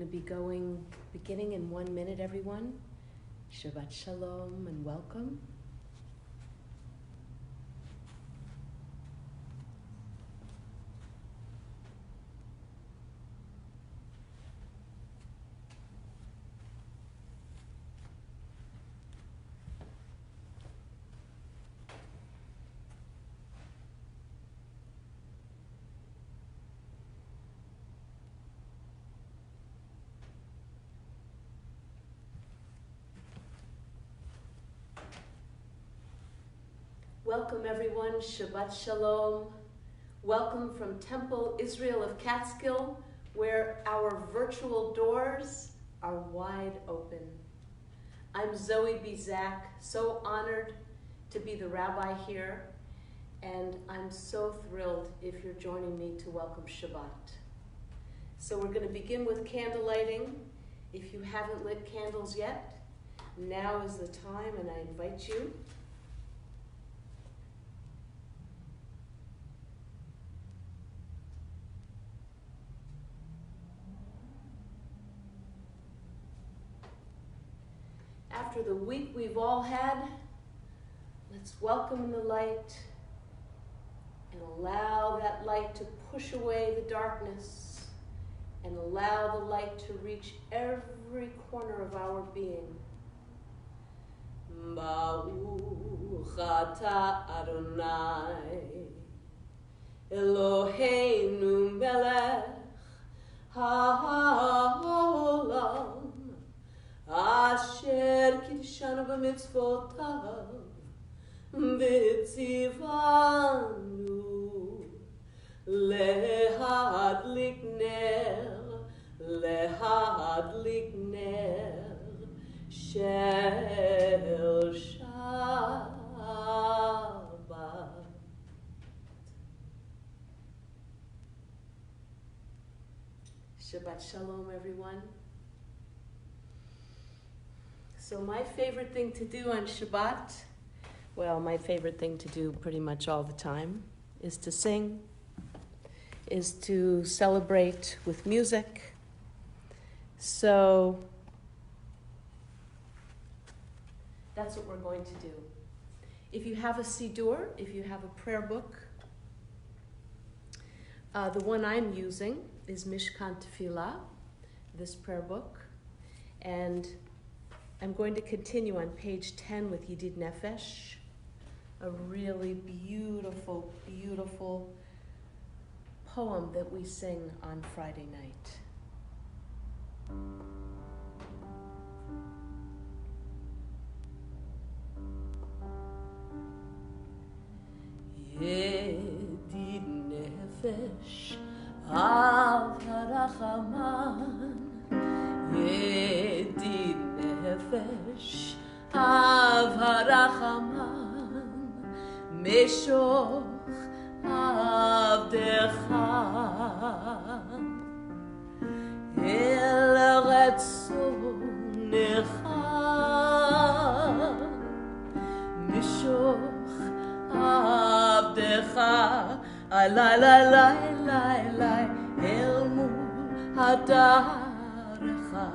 going to be beginning in 1 minute, everyone. Shabbat Shalom and welcome. Welcome everyone, Shabbat Shalom. Welcome from Temple Israel of Catskill, where our virtual doors are wide open. I'm Zoe B Zak, so honored to be the rabbi here, and I'm so thrilled if you're joining me to welcome Shabbat. So we're going to begin with candle lighting. If you haven't lit candles yet, now is the time, and I invite you. After the week we've all had, let's welcome the light and allow that light to push away the darkness and allow the light to reach every corner of our being. Baruch atah Adonai Eloheinu melech haolam Asher kiddushanu b'mitzvotav v'tzivanu lehadlik ner shel Shabbat. Shabbat Shalom, everyone. So my favorite thing to do on Shabbat, well, my favorite thing to do pretty much all the time, is to sing, is to celebrate with music. So that's what we're going to do. If you have a siddur, if you have a prayer book, the one I'm using is Mishkan Tefillah, this prayer book, and I'm going to continue on page 10 with Yedid Nefesh, a really beautiful, beautiful poem that we sing on Friday night. Yedid Nefesh Av HaRachaman Yedid Nefesh Av HaRachaman Meshoch Avdecha El Ratzonecha Meshoch Avdecha Alai lai lai lai lai El Mul Hadarecha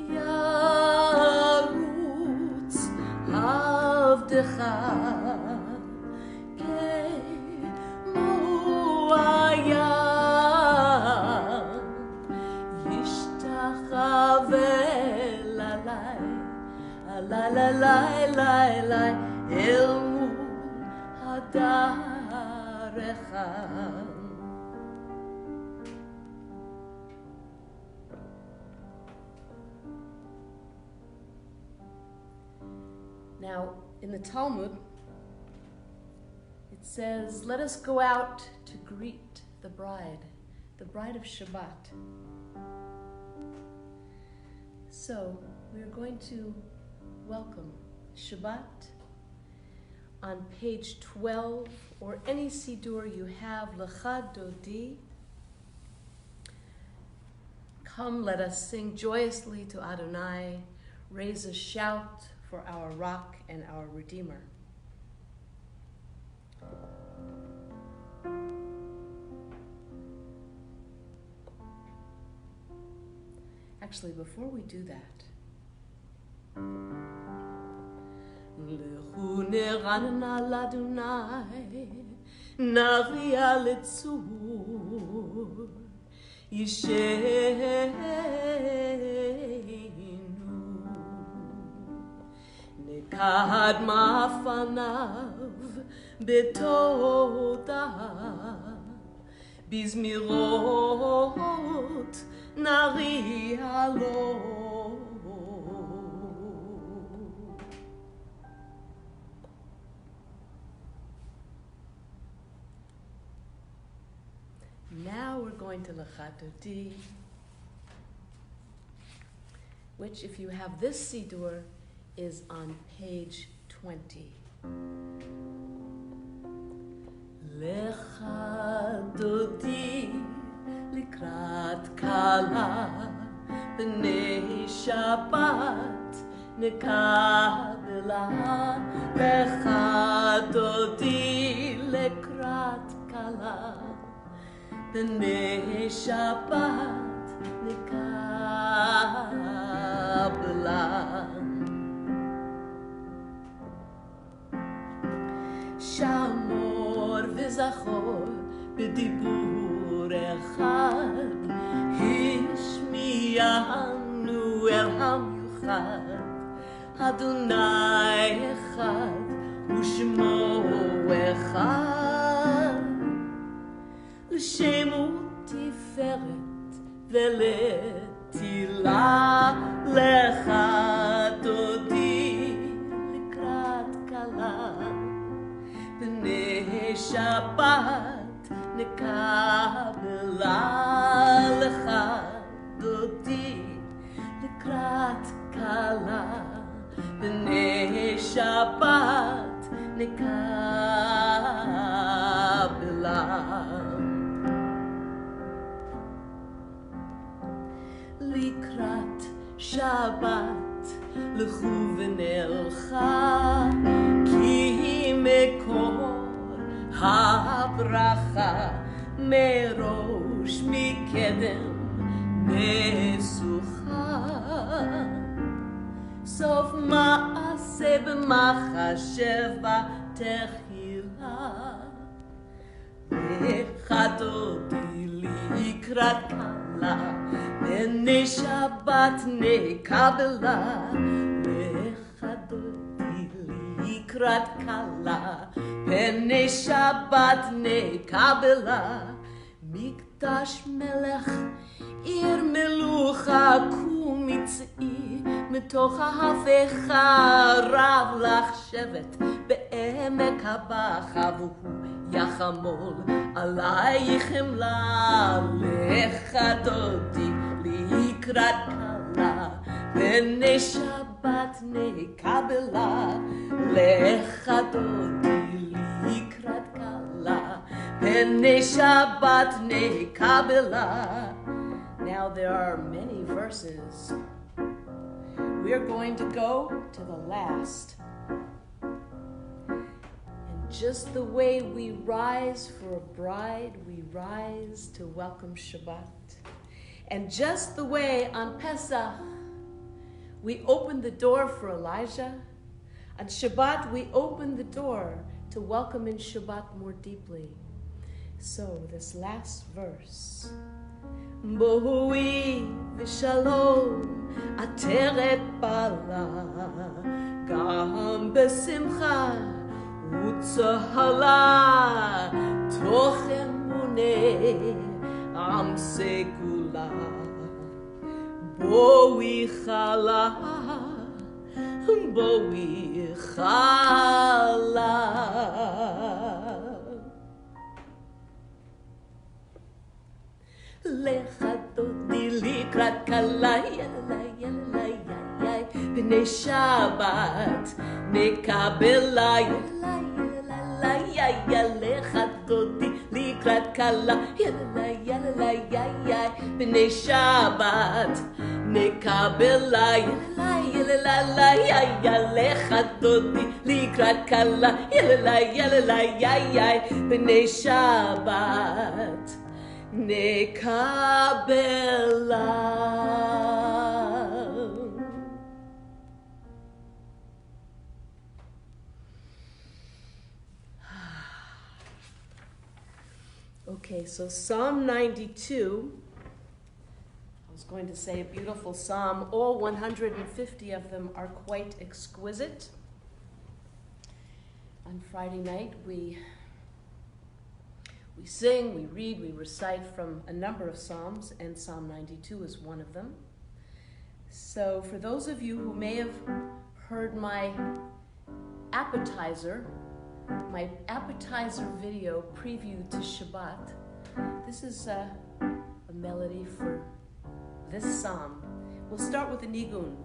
Yarutz Avdecha Kemo Ayam Yishtachaveh Lalai Alai lai lai lai lai El Mul Hadarecha. Now, in the Talmud, it says, let us go out to greet the bride of Shabbat. So, we're going to welcome Shabbat on page 12, or any siddur you have, Lecha Dodi. Come, let us sing joyously to Adonai, raise a shout for our rock and our Redeemer. Actually, before we do that, Lechu neranna l'Adonai, naria letzur, yishenu, nekad ma'afanav betoda, bizmirot naria lo. Now we're going to Lechatoti, which, if you have this Siddur, is on page 20. Lechatoti likrat kala b'nei Shabbat nekabela. Lechatoti likrat kala b'nei Shabbat nekabla. Shamor v'zachor b'dibur echad, hishmiyanu el hamyuchad, Adonai echad u'shmo echad. L'shem u'tiferet ve'letila, lechatoti likrat kala b'nei Shabbat nekabela. Lechatoti likrat kala b'nei Shabbat nekabela. Likrat Shabbat lechu v'nelcha, ki mekor habracha merosh mikedem mesucha. Sof ma'ase b'machashev b'techila, lechatoti likrat kala b'nei Shabbat nekabela. Lechatoti likrat kala b'nei Shabbat nekabela. Mikdash melech ir melucha kumitzi, מתוך ההפכה רב לך שבט בעמק הבכה, והוא יחמול עלייך חמלה. לחדותי לקראת קלה בני שבת נקבלה. לחדותי לקראת קלה בני שבת נקבלה. Now there are many verses. We are going to go to the last. And just the way we rise for a bride, we rise to welcome Shabbat. And just the way on Pesach, we open the door for Elijah, on Shabbat, we open the door to welcome in Shabbat more deeply. So this last verse, Bohui v'shalom עטרת בעלה, גם בשמחה וצהלה, תוך אמוני עם סגולה. בואי חלה, בואי חלה. לחדותי לקראת קלה, בני שבת נקבלה. לחדותי לקראת קלה, בני שבת נקבלה. לחדותי לקראת קלה, בני שבת Nekabela. Okay, so Psalm 92, I was going to say a beautiful psalm. All 150 of them are quite exquisite. On Friday night, we sing, we read, we recite from a number of psalms, and Psalm 92 is one of them. So for those of you who may have heard my appetizer video preview to Shabbat, this is a melody for this psalm. We'll start with the nigun.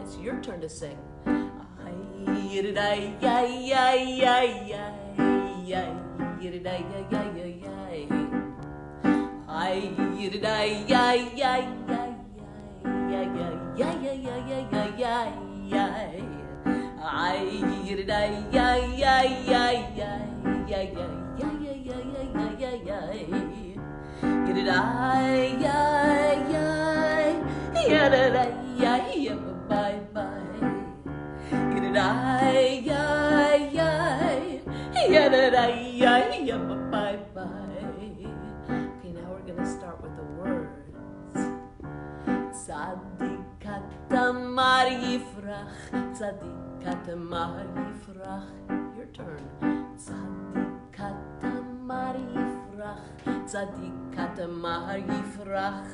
It's your turn to sing. Okay, now we're going to start with the words. Tzadik katamar yifrach, tzadik katamar yifrach. Your turn. Tzadik katamar yifrach, tzadik katamar yifrach.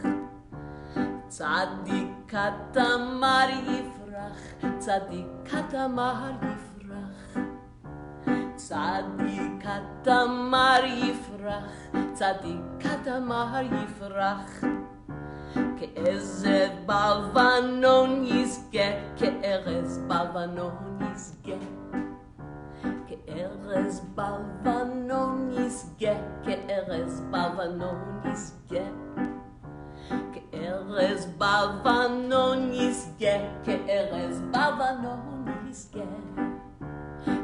Tzadik katamar yifrach, tzadik katamar yifrach. Tzadik katamar yifrach, tzadik katamar yifrach. Ke'ezed balvanon yizge, ke'erez balvanon yizge. Ke'erez balvanon yizge, ke'erez balvanon yizge. Ke'erez balvanon yizge, ke'erez balvanon yizge.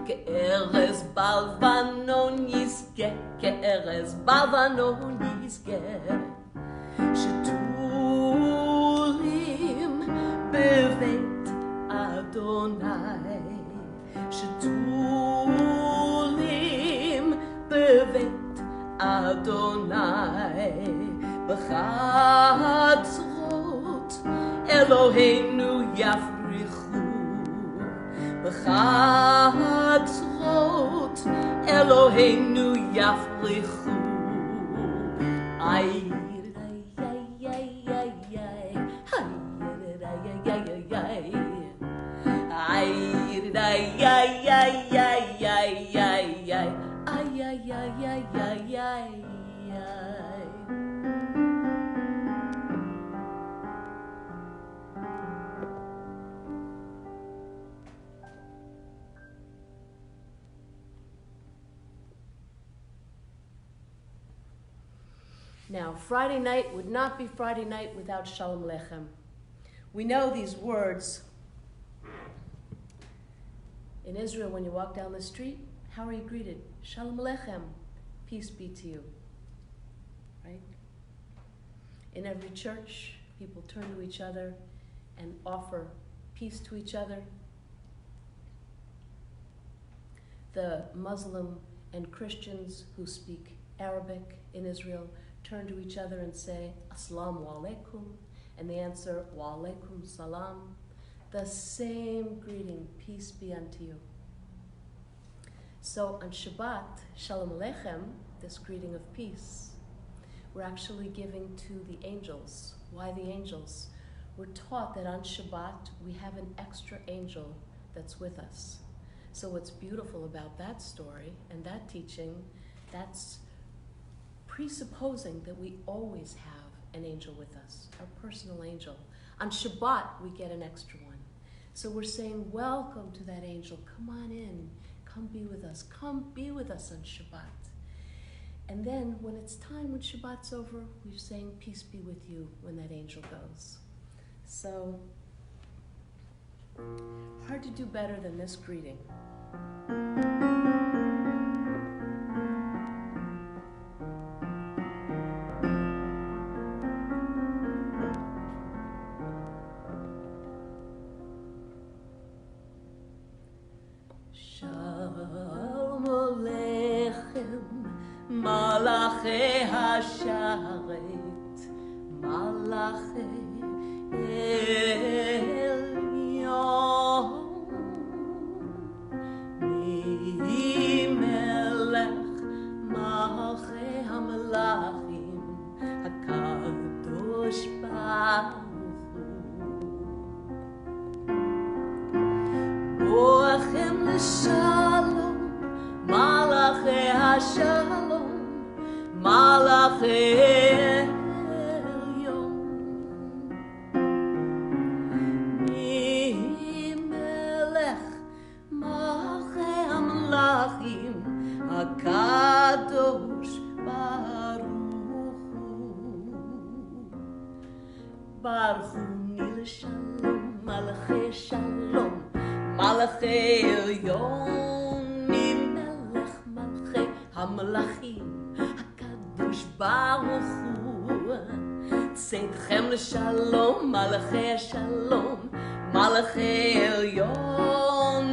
Ke'erez balvanon yizge, ke'erez balvanon yizge. Shetulim beveit Adonai. Shetulim beveit Adonai. B'chatzrot Eloheinu yafrichu. B'chatzrot Eloheinu yafrichu. Now, Friday night would not be Friday night without Shalom Lechem. We know these words. In Israel, when you walk down the street, how are you greeted? Shalom Aleichem, peace be to you. Right? In every church, people turn to each other and offer peace to each other. The Muslim and Christians who speak Arabic in Israel turn to each other and say, Assalamu alaikum, and they answer, Wa alaikum salam. The same greeting, peace be unto you. So on Shabbat, Shalom Aleichem, this greeting of peace, we're actually giving to the angels. Why the angels? We're taught that on Shabbat, we have an extra angel that's with us. So what's beautiful about that story and that teaching, that's presupposing that we always have an angel with us, our personal angel. On Shabbat, we get an extra one. So we're saying, welcome to that angel. Come on in. Come be with us. Come be with us on Shabbat. And then when it's time, when Shabbat's over, we're saying, peace be with you when that angel goes. So Hard to do better than this greeting. Shalom Aleichem, Malachi Hasharet, Malachi Elyon, Melech Malachi HaMelachim, HaKadosh Baruch Hu. Boachem l'shalom, Malachi Hashalom, Malachi Elyon, Melech Malachi HaMelachim, HaKadosh Baruch Hu. Baruch Hu l'shalom, Malachi Shalom, Malachi Elyon, Melech Malachi HaMelachim, HaKadosh Baruch Hu. Tzedchem l'shalom, Malachi Shalom, Malachi Elyon,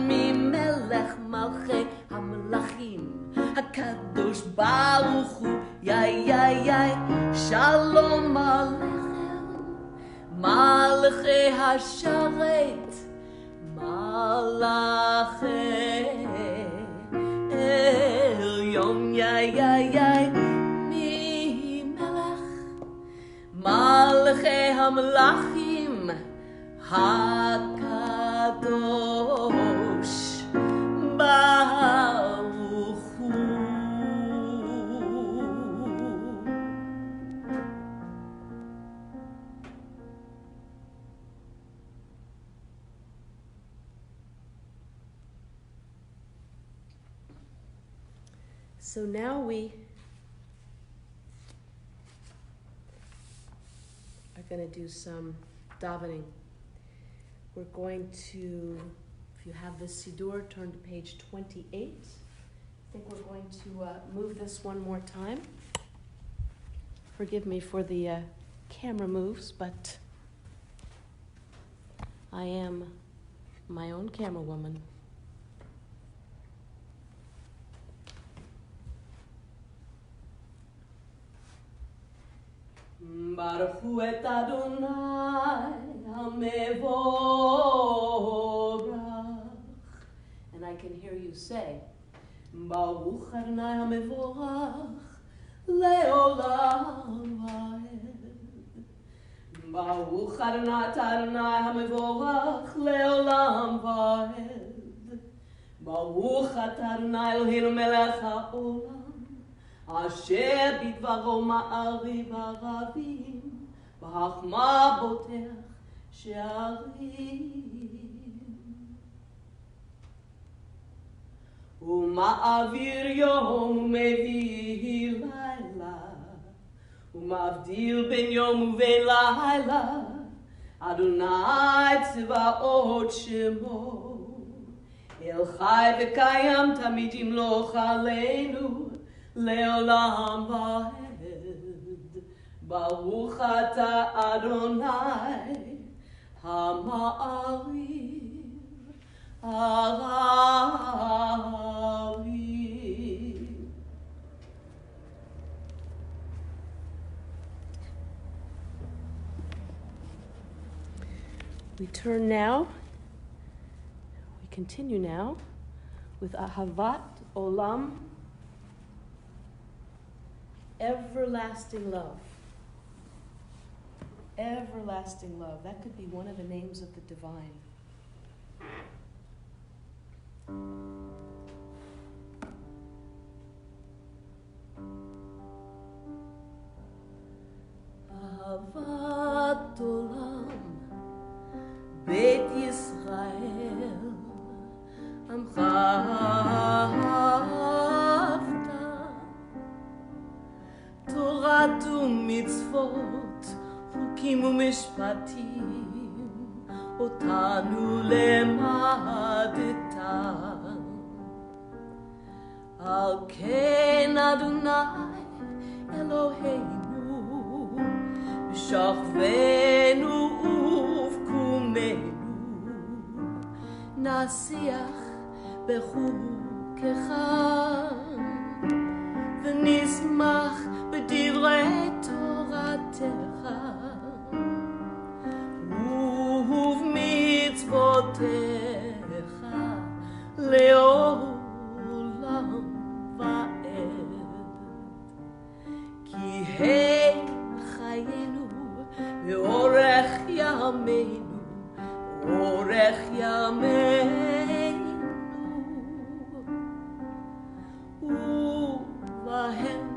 Melech Malachi HaMelachim, HaKadosh Baruch Hu. Shalom Aleichem, Malachi Hasharet, Malachi Elyon, mi Melech Malachi HaMelachim, HaKadosh Baruch Hu. So now we are going to do some davening. We're going to, if you have the Siddur, turn to page 28. I think we're going to move this one more time. Forgive me for the camera moves, but I am my own camera woman. Baruch Hu et Adonai HaMevorach. And I can hear you say, Baruch Adonai HaMevorach Leolam Vaed. Baruch Adonai HaMevorach Leolam Vaed. Baruch Adonai Eloheinu melech haolam, אשר בדברו מעריב ערבים, בחכמה בוטח שערים. ומעביר יום ומביא לילה, ומבדיל בין יום ובין לילה, אדוני צבאות שמו. אל חי וקיים תמיד ימלוך עלינו, לעולם ועד. ברוך אתה אדוני המעריב ערבים. We turn now, we continue now with Ahavat Olam, everlasting love. Everlasting love. That could be one of the names of the divine. Ahavat Olam, Beit Yisrael, Amcha תורת ומצוות, חוקים ומשפטים, אותנו למדת. על כן אדוני אלוהינו, בשכבנו ובקומנו, נשיח בחוקך, ונשמח בדברי תורתך, ובמצוותיך לעולם ועד. כי הם חיינו ואורך ימינו, אורך ימינו, ובהם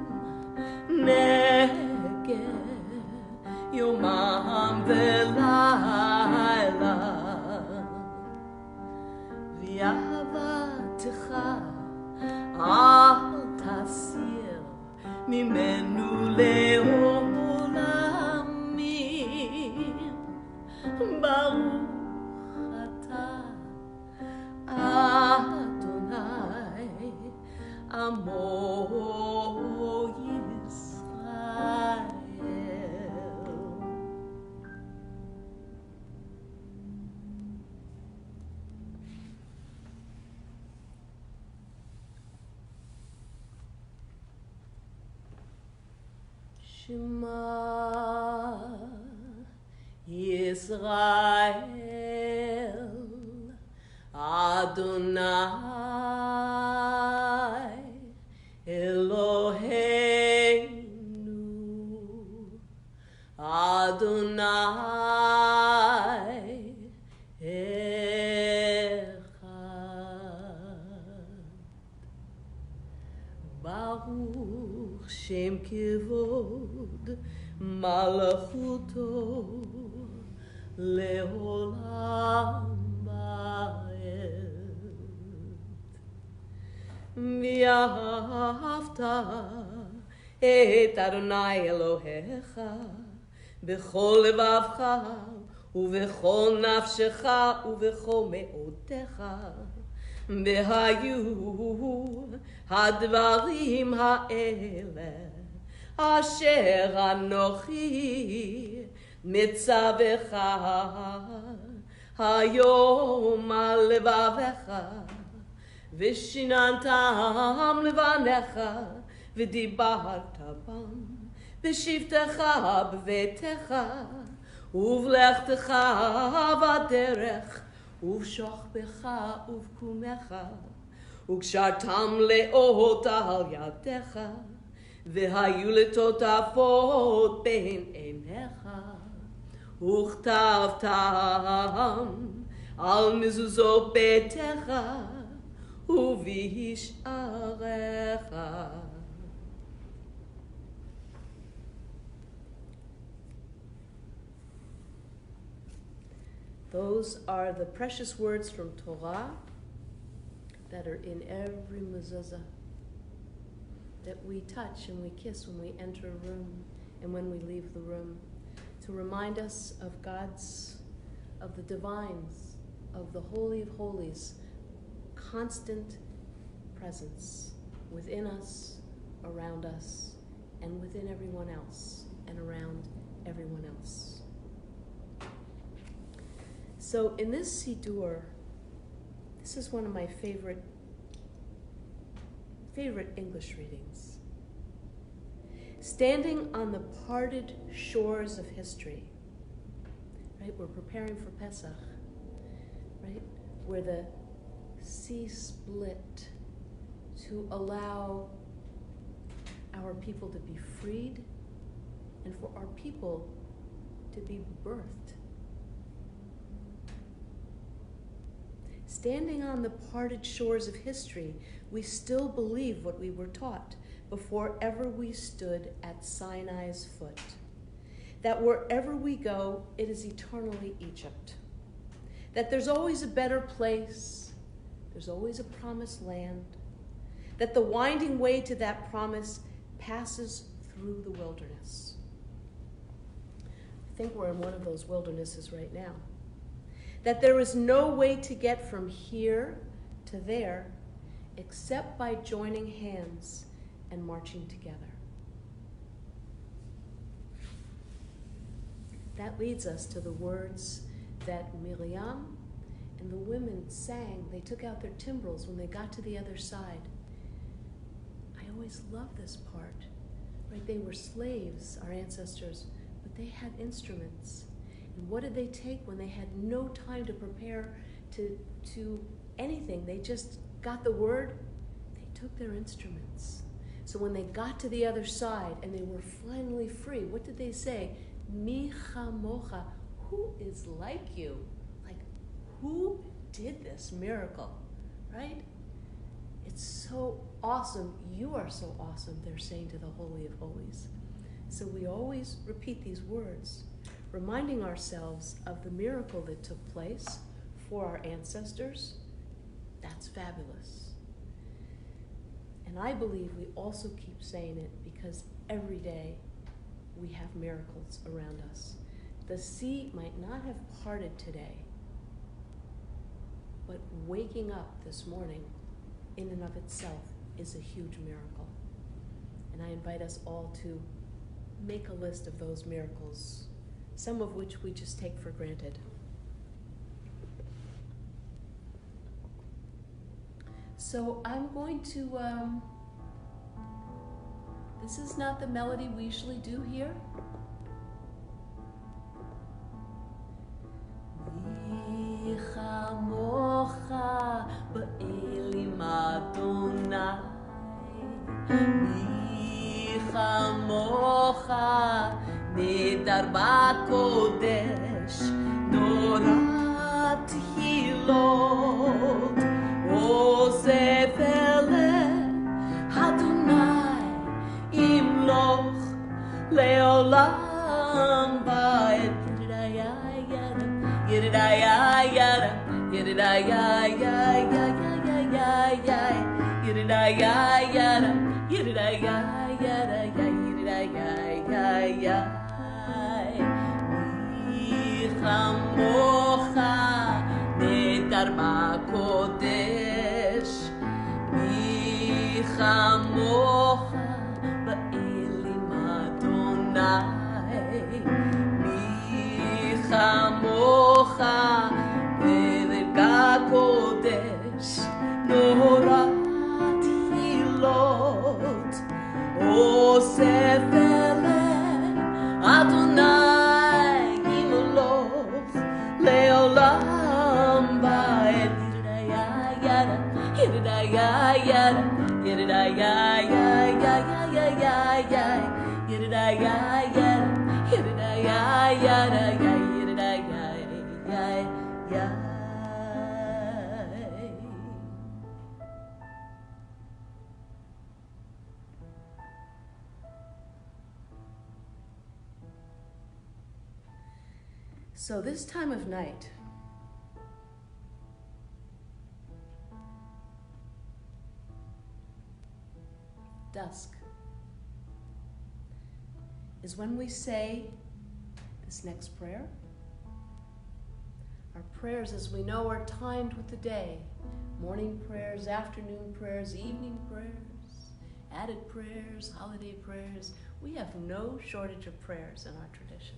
נגה יומם ולילה, ואהבתך אל תסיר ממנו לעולמים. ברוך אתה אדוני עמו ישראל. Shema Yisrael Adonai Eloheinu, Adonai Echad. Baruch Shem Kivod Malachuto Leolam Ba'ed. V'ahavta et Adonai Elohecha b'chol levavcha ובכל נפשך ובכל מאודך, והיו הדברים האלה אשר אנוכי מצווך היום על לבבך, ושיננתם לבניך ודיברת בם בשבתך בביתך ובלכתך בדרך ובשוכבך ובקומך, וקשרתם לאות על ידיך, והיו לטוטפות בין עיניך, וכתבתם על מזוזות ביתך ובשעריך. Those are the precious words from Torah that are in every mezuzah, that we touch and we kiss when we enter a room and when we leave the room, to remind us of God's, of the divines, of the Holy of Holies, constant presence within us, around us, and within everyone else, and around everyone else. So in this Siddur, this is one of my favorite English readings. Standing on the parted shores of history, right? We're preparing for Pesach, right? Where the sea split to allow our people to be freed and for our people to be birthed. Standing on the parted shores of history, we still believe what we were taught before ever we stood at Sinai's foot, that wherever we go, it is eternally Egypt, that there's always a better place, there's always a promised land, that the winding way to that promise passes through the wilderness. I think we're in one of those wildernesses right now. that there is no way to get from here to there except by joining hands and marching together. That leads us to the words that Miriam and the women sang. They took out their timbrels when they got to the other side. I always love this part, right? They were slaves, our ancestors, but they had instruments. And what did they take when they had no time to prepare to anything? They just got the word. They took their instruments. So when they got to the other side and they were finally free, what did they say? Mi chamocha, who is like you? Like, who did this miracle, right? It's so awesome. You are so awesome, they're saying to the Holy of Holies. So we always repeat these words, reminding ourselves of the miracle that took place for our ancestors. That's fabulous. And I believe we also keep saying it because every day we have miracles around us. The sea might not have parted today, but waking up this morning in and of itself is a huge miracle. And I invite us all to make a list of those miracles, some of which we just take for granted. So I'm going to, this is not the melody we usually do here. Chamocha be'elim Adonai, mi chamocha nedar b'kodesh, norat hilot, osef eleh Adonai imloch leolam ba'ed. Yidda-ya-ya-da, yidda-ya-ya-ya-ya-ya-ya-ya, yidda-ya-ya-da, yidda-ya-ya-da, yidda-ya-ya-ya-ya. Mi chamocha nedar b'kodesh, mi chamocha be'elim Adonai, chamocha be'elim kodesh, norat hilot, osef eleh Adonai imloch leolam ba'ed. Yidda-ya-ya-da, yidda-ya-ya-ya-ya-ya-ya-ya, yidda-ya-ya-da, yidda-ya-ya-ya-ya. So this time of night, dusk, is when we say this next prayer. Our prayers, as we know, are timed with the day. Morning prayers, afternoon prayers, evening prayers, added prayers, holiday prayers. We have no shortage of prayers in our tradition.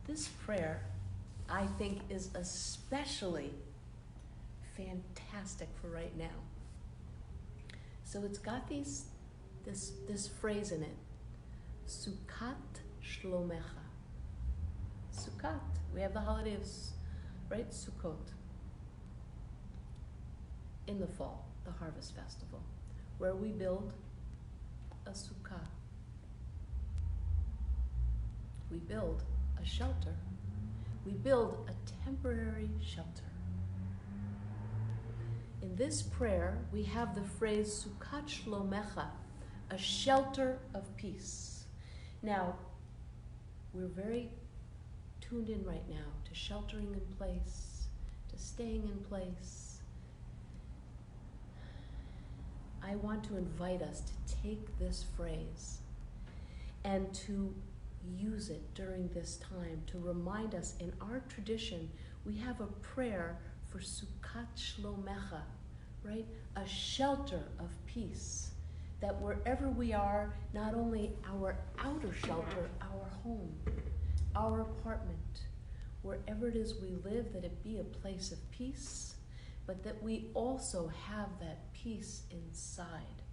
This prayer, I think, is especially fantastic for right now. So it's got this phrase in it, Sukkot Shlomecha. Sukkot, we have the holiday of, right, Sukkot, in the fall, the harvest festival, where we build a sukkah. We build a shelter. We build a temporary shelter. In this prayer, we have the phrase Sukkot Shlomecha, a shelter of peace. Now, we're very tuned in right now to sheltering in place, to staying in place. I want to invite us to take this phrase and to use it during this time to remind us, in our tradition, we have a prayer for Sukkot Shlomecha, right? A shelter of peace. That wherever we are, not only our outer shelter, our home, our apartment, wherever it is we live, that it be a place of peace, but that we also have that peace inside.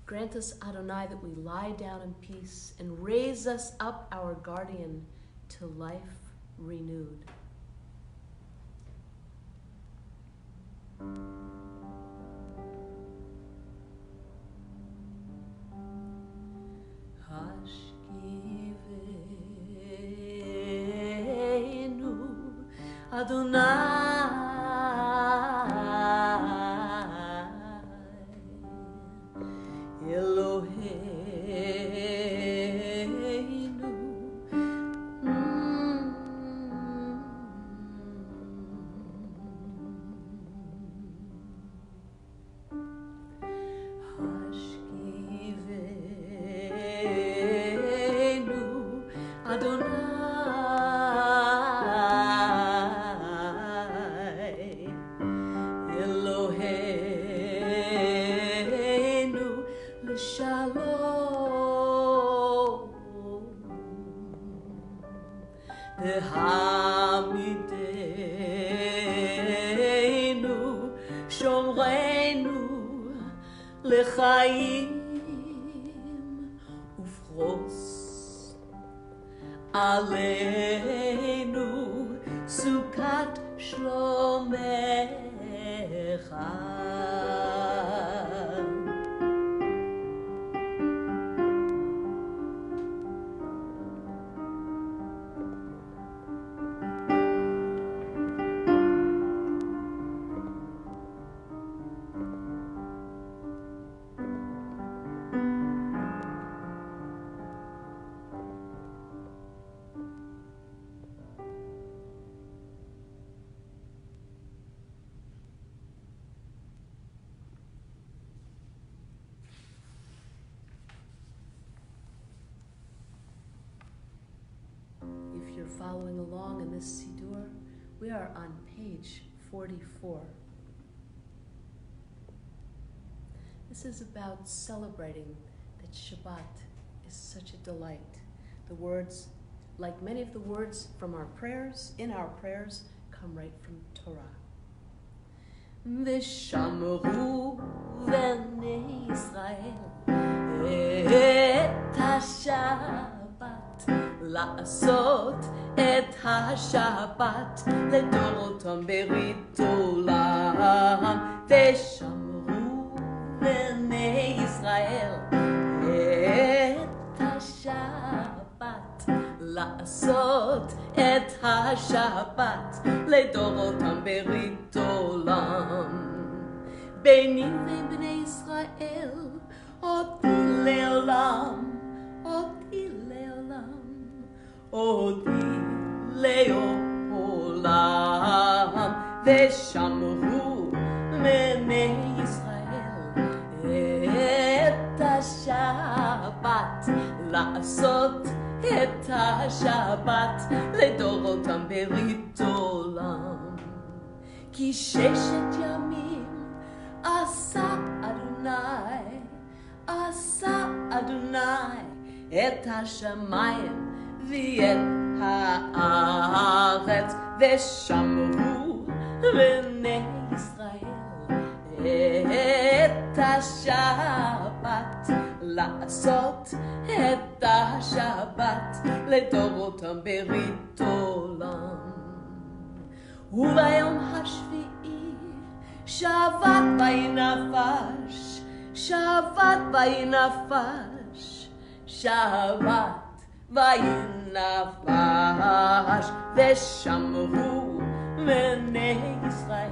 Grant us, Adonai, that we lie down in peace and raise us up, our guardian, to life renewed. Hashkivenu Adonai Eloheinu Hashkivenu Adonai Eloheinu L'shalom V'hamidenu Shomrenu L'chaim Ufros Aleinu Sukkot Shlomecha. If you're following along in this Siddur, we are on page 44. This is about celebrating that Shabbat is such a delight. The words, like many of the words from our prayers, come right from Torah. V'shamru bnei Yisrael et HaShabbat לעשות את השבת לדורותם ברית עולם ושמרו בני ישראל את השבת לעשות את השבת לדורותם ברית עולם ביני ובני ישראל אותי לעולם אותי לעולם אותי לעולם ושמרו בני ישראל את השבת לעשות את השבת לדורותם ברית עולם כי ששת ימים עשה אדוני את השמיים ואת הארץ ושמרו בני ישראל את השבת לעשות את השבת לדורותם ברית עולם וביום השביעי שבת וינפש שבת וינפש שבת וינפש ושמרו בני ישראל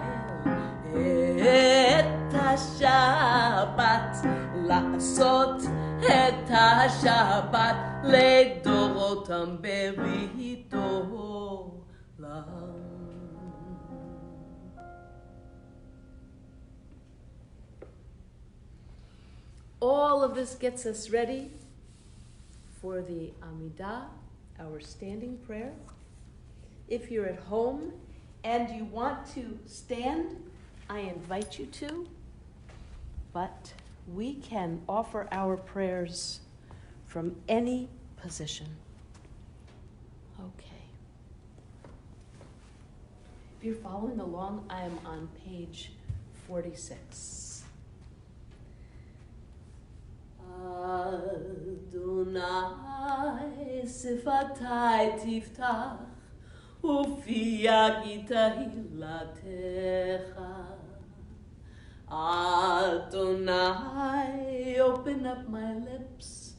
את השבת לעשות את השבת לדורותם ברית עולם. All of this gets us ready for the Amidah, our standing prayer. If you're at home and you want to stand, I invite you to, but we can offer our prayers from any position. Okay. If you're following along, I am on page 46. Adonai sifatai tiftach ufi yagita hilatecha. Adonai, open up my lips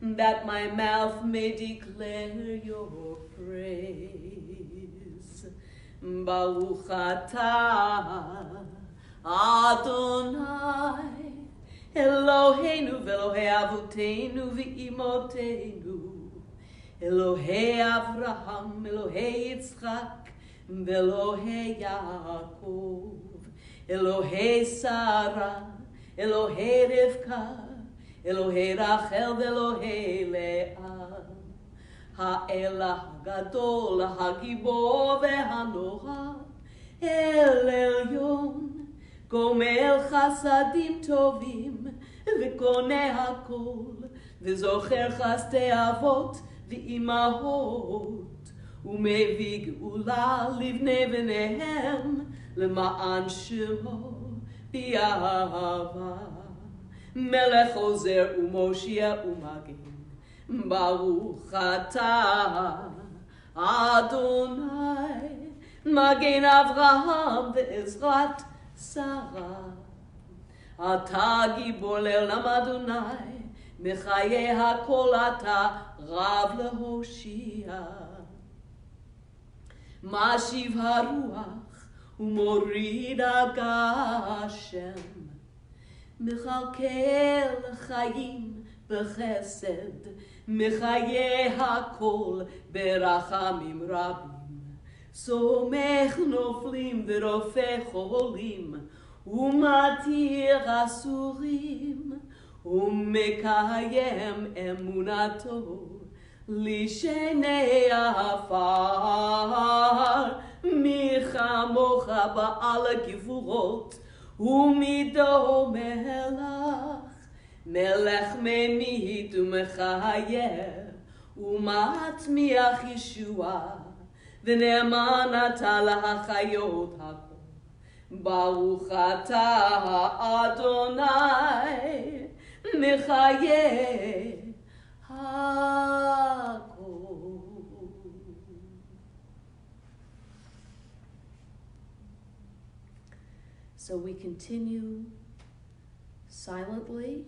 that my mouth may declare your praise. Baruch atah Adonai Eloheinu ve'Elohei Avotenu ve'Imotenu, Elohei Avraham, Elohei Yitzchak, ve'Elohei Yaakov, Elohei Sarah, Elohei Rivka, Elohei Rachel ve'Elohei Leah, Ha'elah Gadol, Hagibor ve'Hanora, El Elyon, גומל חסדים טובים וקונה הכל וזוכר חסדי אבות ואימהות ומביא גאולה לבני בניהם למען שמו באהבה מלך עוזר ומושיע ומגן ברוך אתה אדוני מגן אברהם ועזרת שרה, אתה גיבור לעולם אדוני, בחיי הכל אתה רב להושיע. משיב הרוח ומוריד הגשם, מכלכל חיים בחסד, מחיי הכל ברחמים רבים. סומך נופלים ורופא חולים, ומתיר אסורים, ומקיים אמונתו לשני עפר. מי כמוך בעל גבורות, ומידו מלך, מלך ממית ומחיה, ומטמיח ישועה. ונאמן אתה להחיות הכל. ברוך אתה אדוני מחיה הכל. So we continue silently.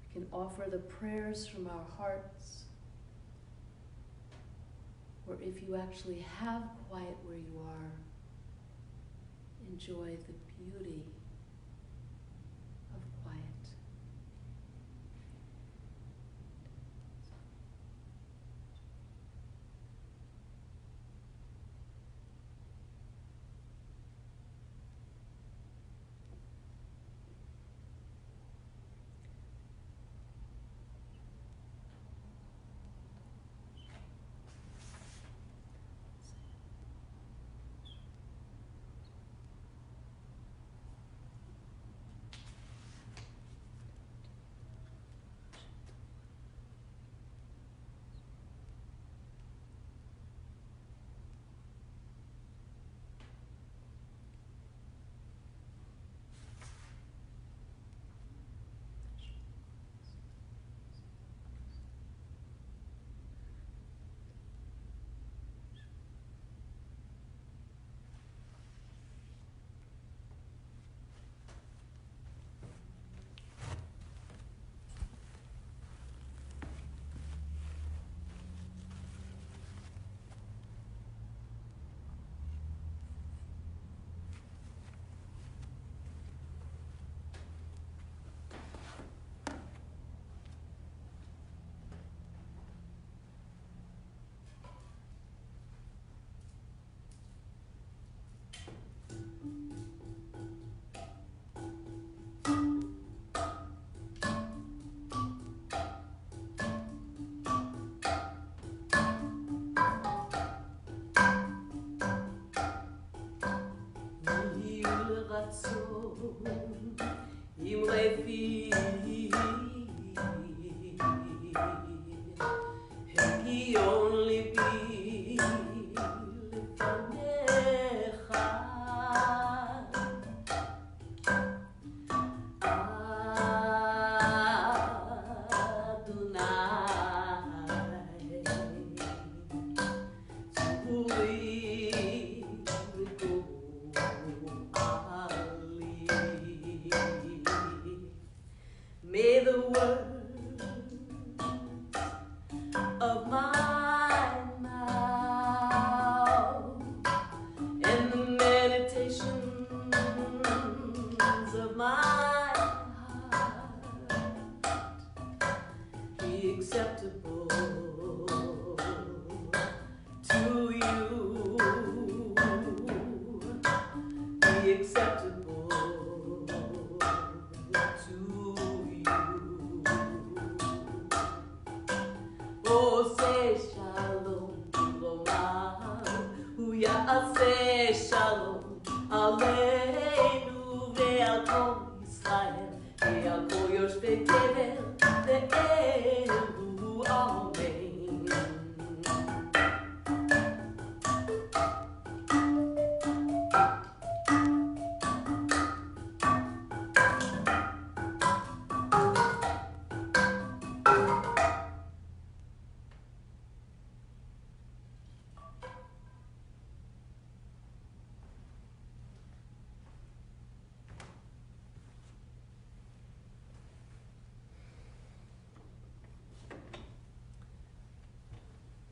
We can offer the prayers from our hearts. Or if you actually have quiet where you are, enjoy the beauty of quiet.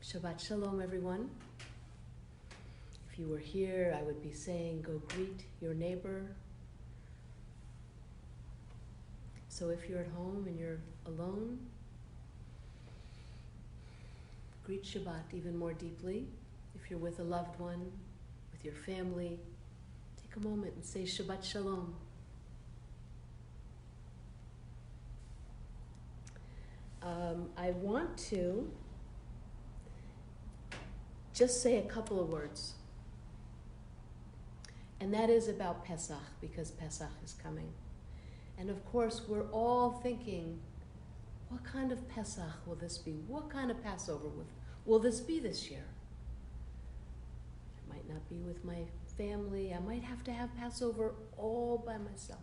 Shabbat Shalom, everyone. If you were here, I would be saying, go greet your neighbor. So if you're at home and you're alone, greet Shabbat even more deeply. If you're with a loved one, with your family, take a moment and say Shabbat Shalom. I want to just say a couple of words. And that is about Pesach, because Pesach is coming. And of course, we're all thinking, what kind of Pesach will this be? What kind of Passover will this be this year? It might not be with my family. I might have to have Passover all by myself.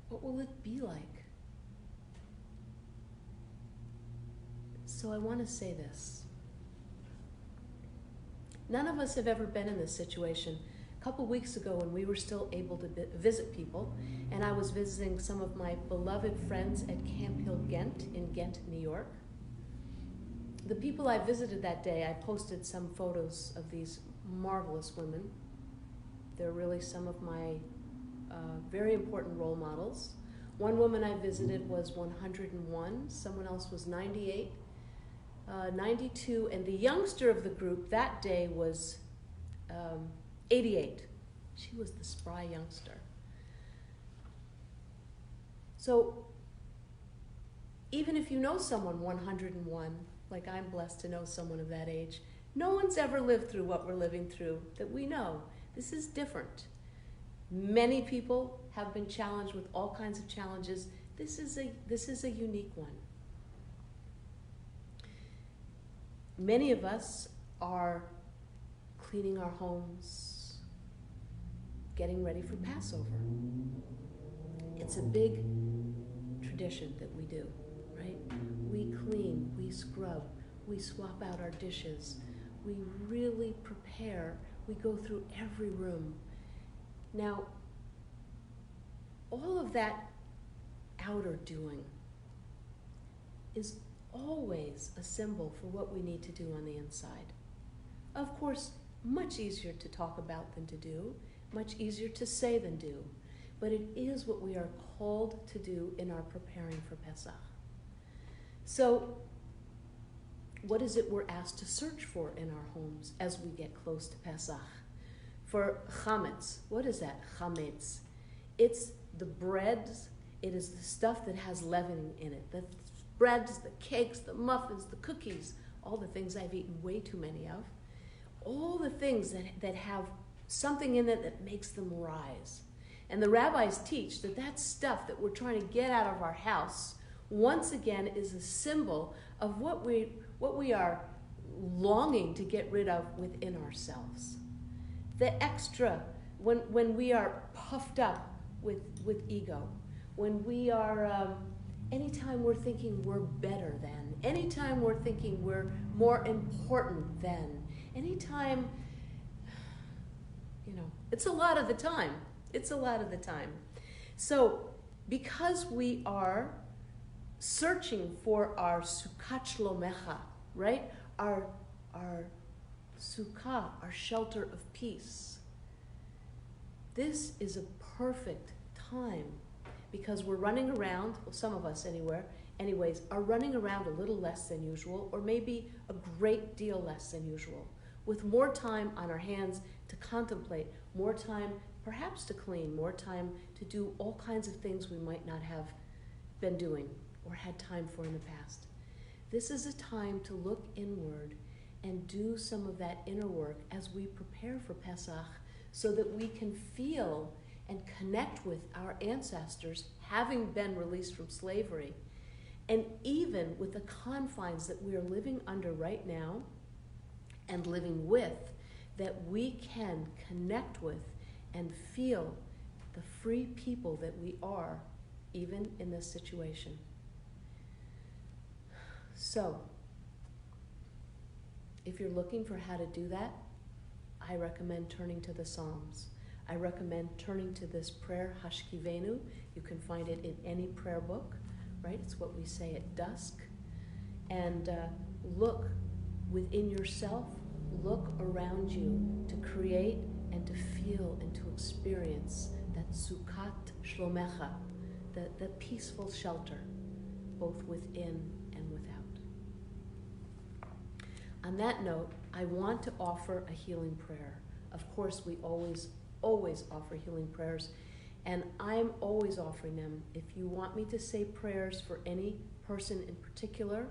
What will it be like? So I want to say this. None of us have ever been in this situation. A couple weeks ago when we were still able to visit people, and I was visiting some of my beloved friends at Camp Hill Ghent in Ghent, New York. The people I visited that day, I posted some photos of these marvelous women. They're really some of my very important role models. One woman I visited was 101, someone else was 98. 92, and the youngster of the group that day was 88. She was the spry youngster. So even if you know someone 101, like I'm blessed to know someone of that age, no one's ever lived through what we're living through that we know. This is different. Many people have been challenged with all kinds of challenges. This is a unique one. Many of us are cleaning our homes, getting ready for Passover. It's a big tradition that we do, right? We clean, we scrub, we swap out our dishes, we really prepare, we go through every room. Now, all of that outer doing is always a symbol for what we need to do on the inside. Of course, much easier to talk about than to do, much easier to say than do, but it is what we are called to do in our preparing for Pesach. So, what is it we're asked to search for in our homes as we get close to Pesach? For chametz, what is that, chametz? It's the breads, it is the stuff that has leavening in it, the breads, the cakes, the muffins, the cookies, all the things I've eaten way too many of, all the things that have something in it that makes them rise. And the rabbis teach that that stuff that we're trying to get out of our house, once again, is a symbol of what we are longing to get rid of within ourselves. The extra, when we are puffed up with ego, when we are, anytime we're thinking we're better than, anytime we're thinking we're more important than, anytime, it's a lot of the time. It's a lot of the time. So, because we are searching for our sukkah shlomecha, right? Our sukkah, our shelter of peace. This is a perfect time because we're running around, well, some of us anyways, are running around a little less than usual, or maybe a great deal less than usual, with more time on our hands to contemplate, more time perhaps to clean, more time to do all kinds of things we might not have been doing or had time for in the past. This is a time to look inward and do some of that inner work as we prepare for Pesach so that we can feel and connect with our ancestors, having been released from slavery, and even with the confines that we are living under right now and living with, that we can connect with and feel the free people that we are, even in this situation. So, if you're looking for how to do that, I recommend turning to the Psalms. I recommend turning to this prayer, Hashkivenu. You can find it in any prayer book, right? It's what we say at dusk. And look within yourself, look around you to create and to feel and to experience that Sukkot Shlomecha, the peaceful shelter, both within and without. On that note, I want to offer a healing prayer. Of course, we always offer healing prayers, and I'm always offering them. If you want me to say prayers for any person in particular,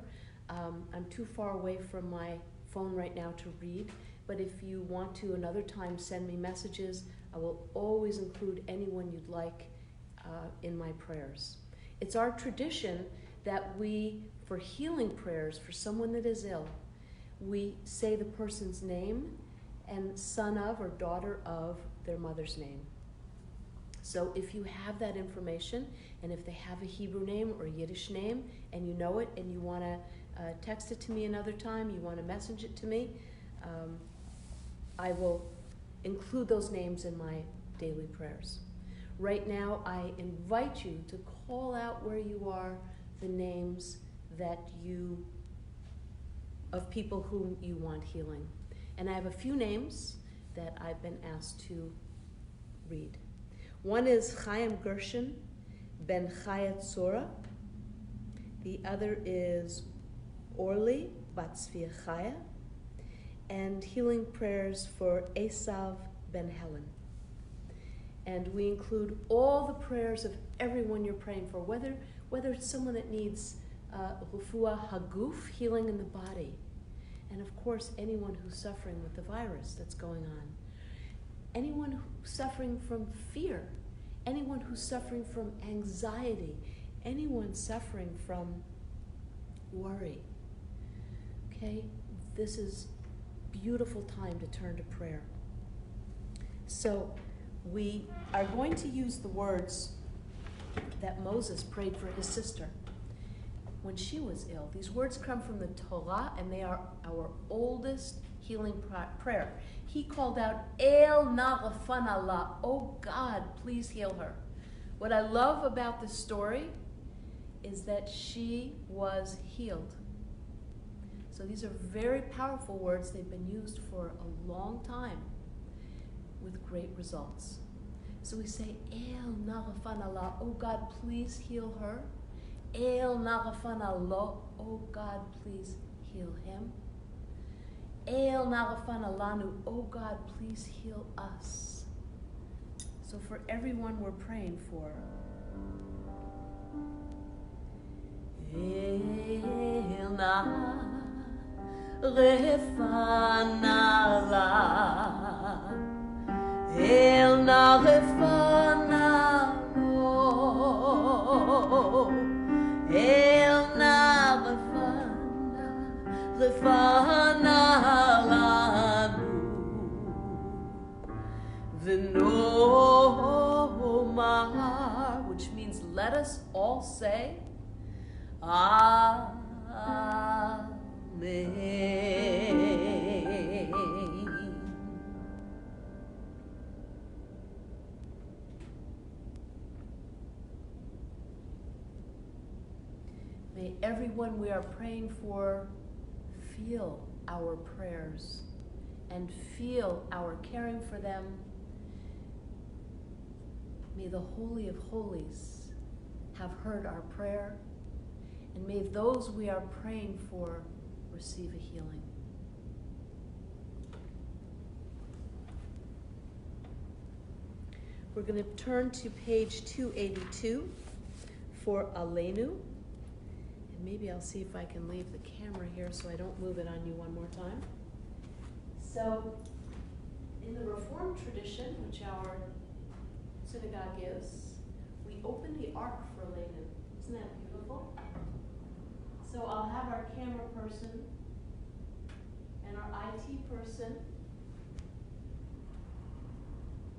I'm too far away from my phone right now to read, but if you want to another time send me messages, I will always include anyone you'd like in my prayers. It's our tradition that we, for healing prayers for someone that is ill, we say the person's name and son of or daughter of their mother's name. So if you have that information, and if they have a Hebrew name or a Yiddish name, and you know it, and you want to text it to me another time, you want to message it to me, I will include those names in my daily prayers. Right now, I invite you to call out where you are the names of people whom you want healing. And I have a few names that I've been asked to read. One is Chaim Gershon ben Chaya Tzora. The other is Orly bat Tzvia Chaya. And healing prayers for Esav ben Helen. And we include all the prayers of everyone you're praying for, whether it's someone that needs Refuah Haguf, healing in the body, and of course anyone who's suffering with the virus that's going on, anyone who's suffering from fear, anyone who's suffering from anxiety, anyone suffering from worry. Okay, this is a beautiful time to turn to prayer. So we are going to use the words that Moses prayed for his sister when she was ill. These words come from the Torah, and they are our oldest healing prayer. He called out, El Narafan Allah, oh God, please heal her. What I love about this story is that she was healed. So these are very powerful words. They've been used for a long time with great results. So we say, El Narafan Allah, oh God, please heal her. El Narafan Allah, oh God, please heal him. El Narafan Alanu, oh God, please heal us. So for everyone we're praying for. El Narafan Allah, El Narafan Allah, El Narafan Alanu, V'nomar, which means let us all say, Amen. May everyone we are praying for feel our prayers and feel our caring for them. May the Holy of Holies have heard our prayer, and may those we are praying for receive a healing. We're going to turn to page 282 for Aleinu. Maybe I'll see if I can leave the camera here so I don't move it on you one more time. So, in the Reformed tradition, which our synagogue is, we open the ark for Laban. Isn't that beautiful? So I'll have our camera person and our IT person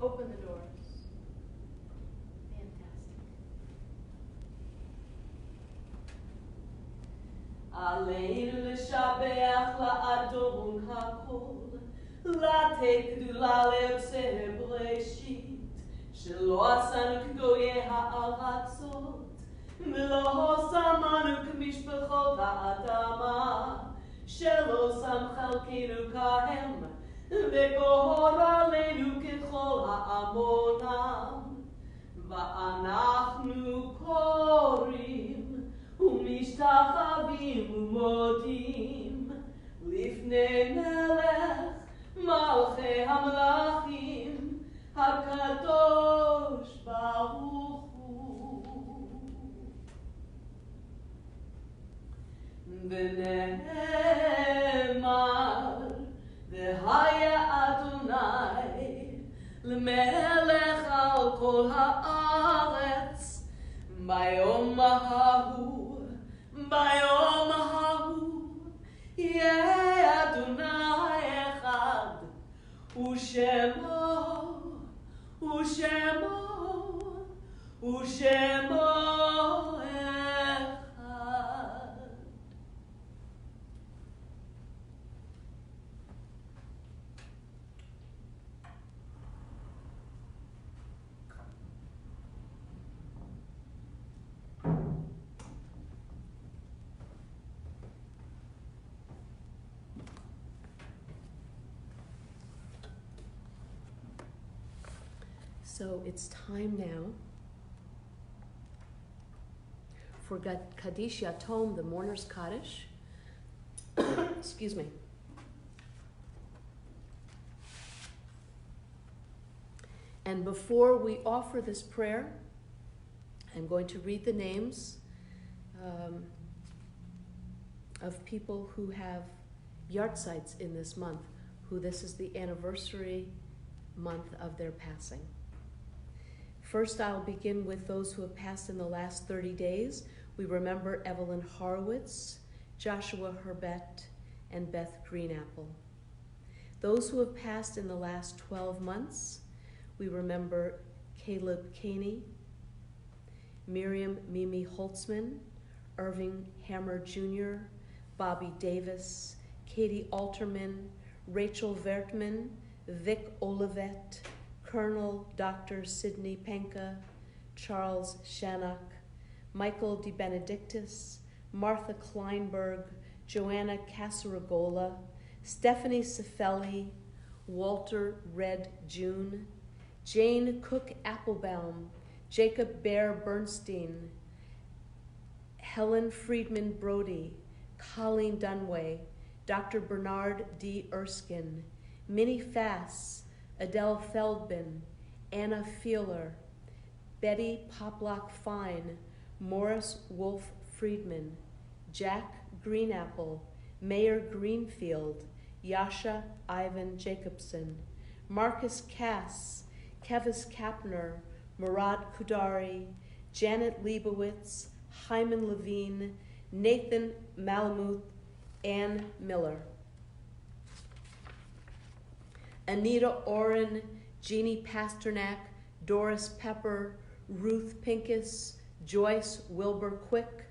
open the doors. Fantastic. Aleinu l'shabeach la'adon hakol, לתת גדולה ליוצר בראשית, שלא עשנו כגויי הארצות, ולא שמנו כמשפחות האדמה, שלא שם חלקנו כהם, וגורר עלינו ככל העמונם. ואנחנו קוראים ומשתחווים ומודים לפני מלך מלכי המלכים הקדוש ברוך הוא. ונאמר והיה אדוני למלך על כל הארץ ביום ההוא יהיה אדוני אחד ושמו אחד. So it's time now for Kaddish Yatom, the mourner's Kaddish. Excuse me. And before we offer this prayer, I'm going to read the names of people who have yahrzeits in this month, who this is the anniversary month of their passing. First, I'll begin with those who have passed in the last 30 days. We remember Evelyn Horowitz, Joshua Herbett, and Beth Greenapple. Those who have passed in the last 12 months, we remember Caleb Caney, Miriam Mimi Holtzman, Irving Hammer Jr., Bobby Davis, Katie Alterman, Rachel Vertman, Vic Olivet, Colonel Dr. Sidney Penka, Charles Shannock, Michael DeBenedictis, Martha Kleinberg, Joanna Casaragola, Stephanie Cifelli, Walter Red June, Jane Cook Applebaum, Jacob Bear Bernstein, Helen Friedman Brody, Colleen Dunway, Dr. Bernard D. Erskine, Minnie Fass, Adele Feldman, Anna Feeler, Betty Poplock Fine, Morris Wolf Friedman, Jack Greenapple, Mayor Greenfield, Yasha Ivan Jacobson, Marcus Cass, Kevis Kapner, Murad Kudari, Janet Leibowitz, Hyman Levine, Nathan Malamuth, Ann Miller. Anita Oren, Jeannie Pasternak, Doris Pepper, Ruth Pincus, Joyce Wilbur Quick,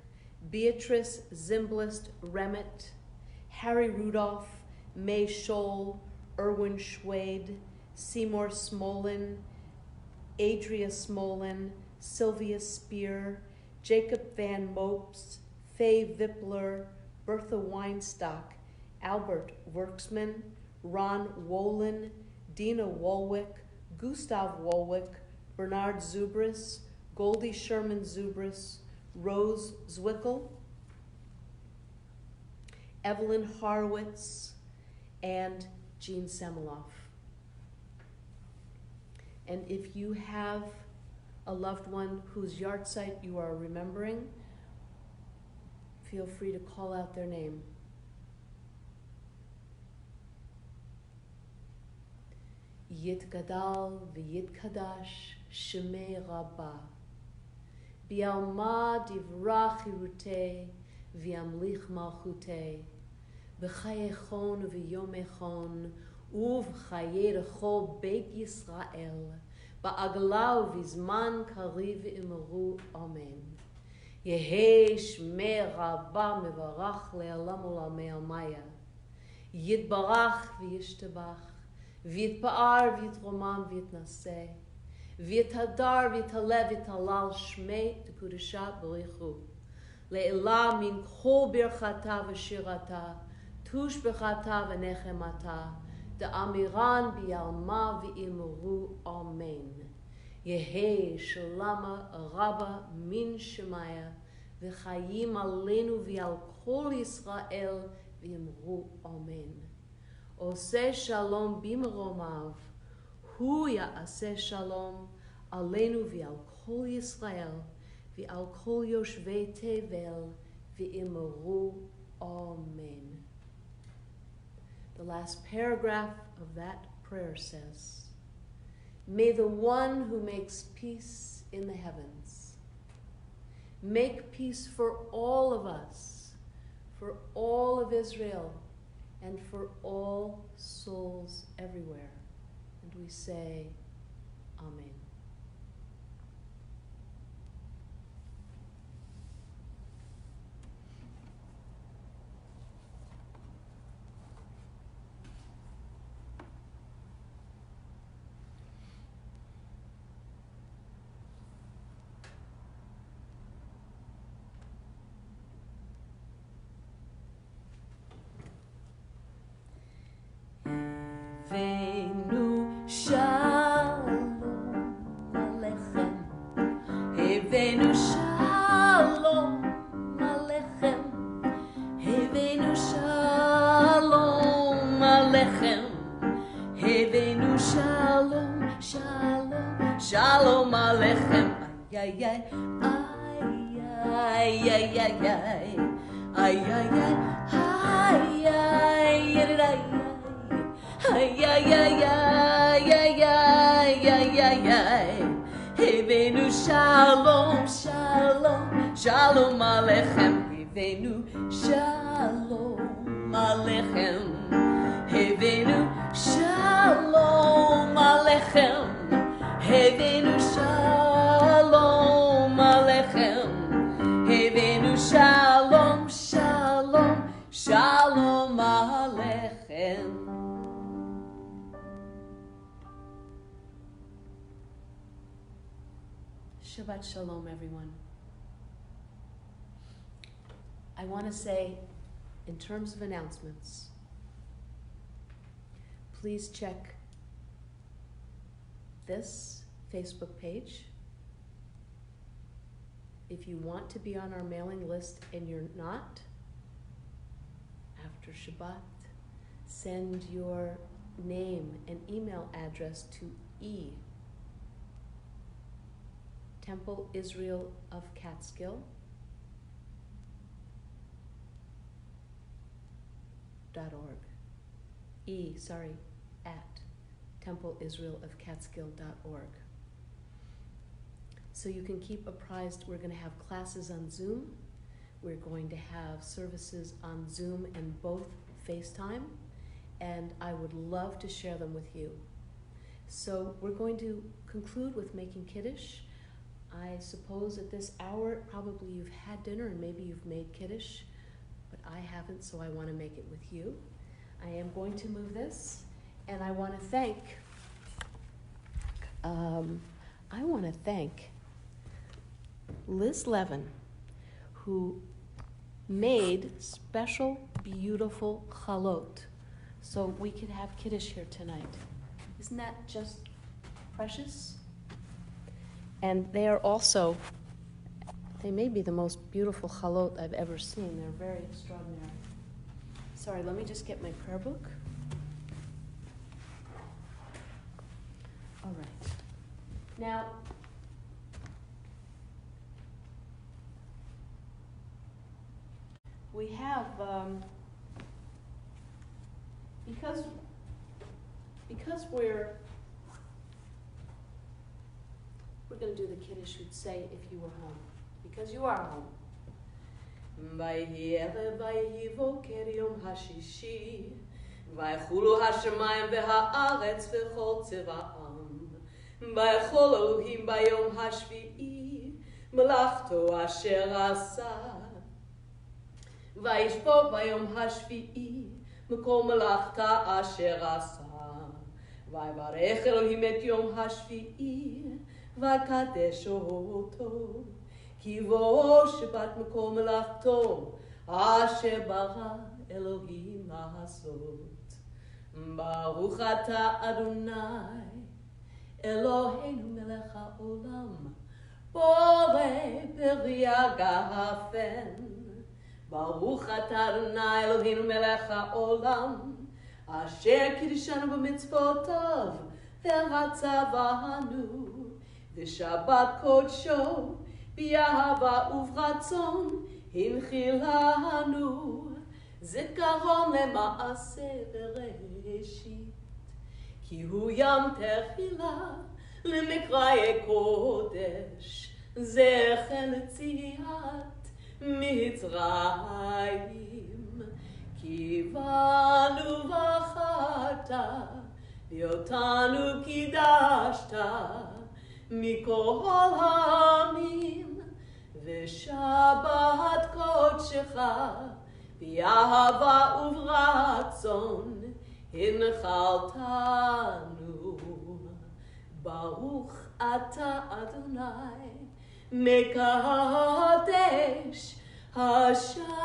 Beatrice Zimblist Remit, Harry Rudolph, May Scholl, Erwin Schwade, Seymour Smolin, Adria Smolin, Sylvia Spear, Jacob Van Mopes, Faye Vipler, Bertha Weinstock, Albert Worksman, Ron Wolin, Dina Wolwick, Gustav Wolwick, Bernard Zubris, Goldie Sherman Zubris, Rose Zwickel, Evelyn Horowitz, and Jean Semiloff. And if you have a loved one whose yahrzeit you are remembering, feel free to call out their name. Yitgadal v'yitkadash Shemei Rabbah. Bi'alma divra chirutei, v'yamlich malchutei. B'chayechon v'yomechon, uv'chaye rechol Beit Yisrael. Ba'agla v'zman kariv imru. Amen. Yehi Shemei Rabbah mevarach le'olam olamei almaya. Yitbarach v'yishtabach, v'yitpa'ar v'yitromam v'yitnaseh, v'yitadar v'yitalev v'yitalal shmei t'kudusha b'richu. Le'elah min kol birchata v'shirata, tush b'chata v'nechemata, da'amiran b'yalma v'imru. Amen. Yehi shalama rabba min shemaya, v'chayim aleinu v'yal kol Yisrael v'imru. Amen. Oseh shalom b'mromav, hu ya'aseh shalom aleinu v'al kol Yisrael v'al kol yoshvei tevel v'imru. Amen. The last paragraph of that prayer says, may the one who makes peace in the heavens make peace for all of us, for all of Israel, and for all souls everywhere. And we say, Amen. Hevenu shalom alechem. Hevenu shalom alechem. Hevenu shalom alechem. Hevenu shalom, shalom, shalom alechem. Ay, ay, ay, ay, ay, ay, ay. Ay, ay, ay, ay, ay, ay, ay. Ay, ay, ay, ay, ay, ay, ay, ay, ay. Hevenu shalom, shalom, shalom alechem. Hevenu shalom alechem. Hevenu shalom alechem. Hevenu shalom alechem. Hevenu shalom, shalom, shalom alechem. Shabbat Shalom, everyone. I want to say, in terms of announcements, please check this Facebook page. If you want to be on our mailing list and you're not, after Shabbat, send your name and email address to Temple Israel of Catskill .org. At Temple Israel of Catskill.org. So you can keep apprised. We're going to have classes on Zoom. We're going to have services on Zoom and both FaceTime, and I would love to share them with you. So we're going to conclude with making Kiddush. I suppose at this hour, probably you've had dinner and maybe you've made Kiddush, but I haven't, so I want to make it with you. I am going to move this, and I want to thank Liz Levin, who made special, beautiful chalot, so we could have Kiddush here tonight. Isn't that just precious? And they are also, they may be the most beautiful chalot I've ever seen. They're very extraordinary. Sorry, let me just get my prayer book. All right. Now, we have, because we're We're going to do the Kiddush you'd say if you were home, because you are home. ויהי ערב ויהי בוקר יום השישי, ויחולו השמיים והארץ וכל צבאם, ויכל אלוהים ביום השביעי מלאכתו אשר עשה, וישפוט ביום השביעי מכל מלאכתה אשר עשה, ויברך אלוהים את יום השביעי ויקדש אותו, כי בו שבת מקום מלאכתו אשר ברא אלוהים לעשות. ברוך אתה אדוני אלוהינו מלך העולם, בורא פרי הגפן. ברוך אתה אדוני אלוהינו מלך העולם, אשר קידשנו במצוותיו ורצה בנו, ושבת קודשו באהבה וברצון הנחיל לנו, זיכרון למעשה בראשית. כי הוא ים תחילה למקראי קודש, זכר ליציאת מצרים. כי בנו בחרת ואותנו קידשת מכל העמים, ושבת קודשך באהבה וברצון הנחלתנו. ברוך אתה אדוני מקדש השבת.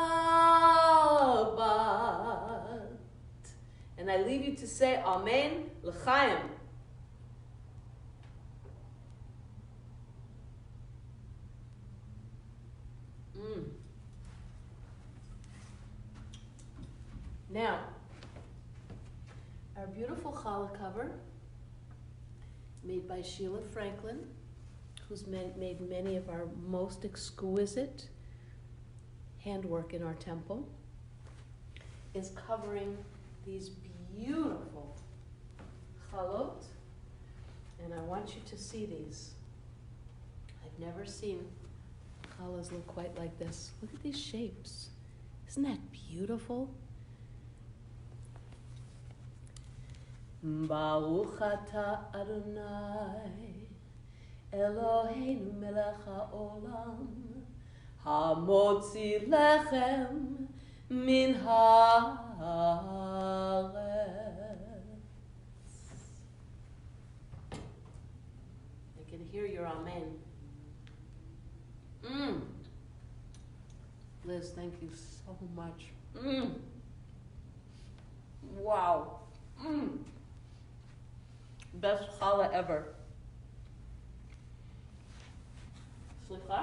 And I leave you to say Amen l'chaim. Now, our beautiful challah cover, made by Sheila Franklin, who's made many of our most exquisite handwork in our temple, is covering these beautiful chalot, and I want you to see these. I've never seen challahs look quite like this. Look at these shapes. Isn't that beautiful? Baruch ata Adonai Eloheinu melech haolam, hamotzi lechem min haaretz. I can hear your amen. Liz, thank you so much. Wow. Best challah ever. Slicha?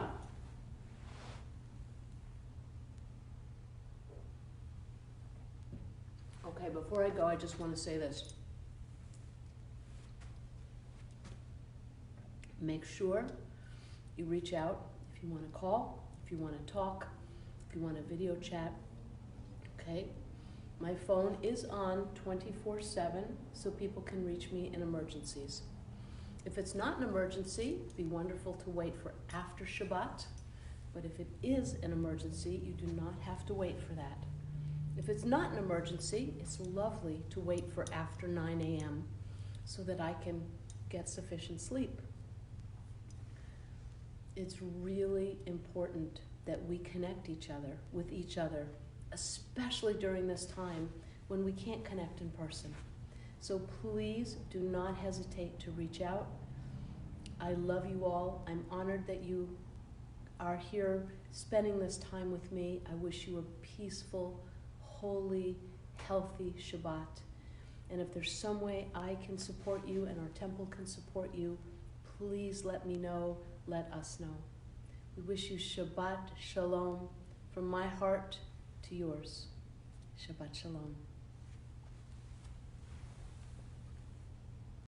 Okay, before I go, I just want to say this. Make sure you reach out if you want to call, if you want to talk, if you want to video chat, okay? My phone is on 24/7, so people can reach me in emergencies. If it's not an emergency, it'd be wonderful to wait for after Shabbat, but if it is an emergency, you do not have to wait for that. If it's not an emergency, it's lovely to wait for after 9 a.m. so that I can get sufficient sleep. It's really important that we connect with each other, especially during this time when we can't connect in person. So please do not hesitate to reach out. I love you all. I'm honored that you are here spending this time with me. I wish you a peaceful, holy, healthy Shabbat. And if there's some way I can support you and our temple can support you, please let me know, let us know. We wish you Shabbat Shalom from my heart to yours. Shabbat Shalom.